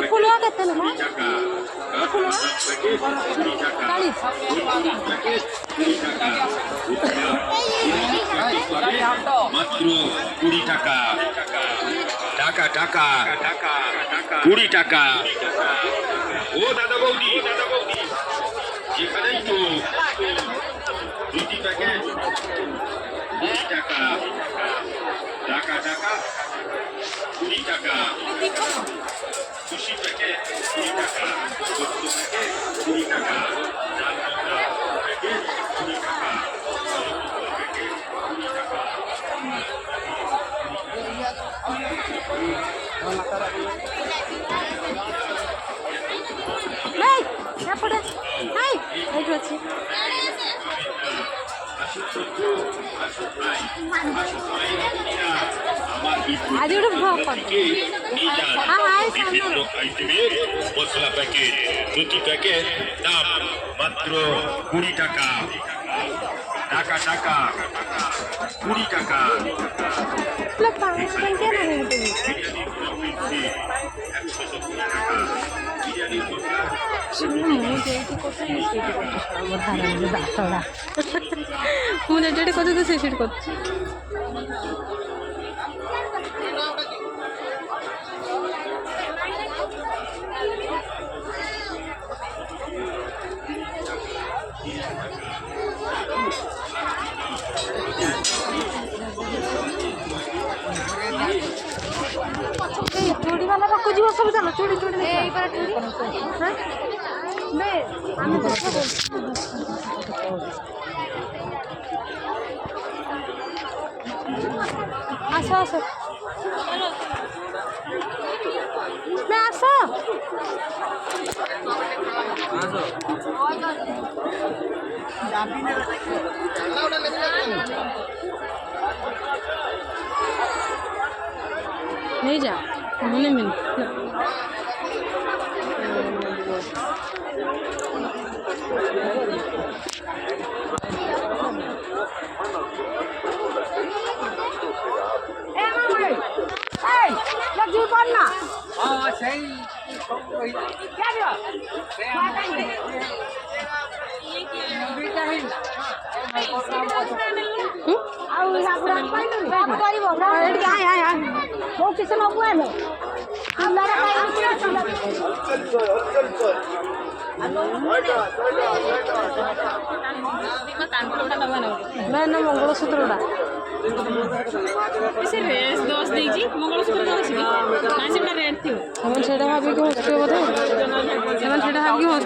फुलवा केते ना মাত্র 20 টাকা টাকা টাকা 20 টাকা। ও দাদা বৌদি এখানেই তো রুটি প্যাকেট 20 টাকা টাকা টাকা 20 টাকা। খুশি প্যাকেট 20 টাকা, বস্তু প্যাকেট 20 টাকা, চাল পাতা প্যাকেট 20 টাকা, প্যাকেট 20 টাকা। आज মশলা প্যাকেট প্রতি প্যাকেট দাম মাত্র 20 টাকা টাকা টাকা 20 টাকা। मुझे जेटे करते तो से सीट करते चूड़ी वाला रखो जीव सब चलो चूड़ी चूड़ी ए पर चूड़ी हां बे আমি দেখো আসো আসো না আসো नहीं जा मैंने मिल ना सही क्या मंगलसूत्र रेट थी भाविक बोधे भाविक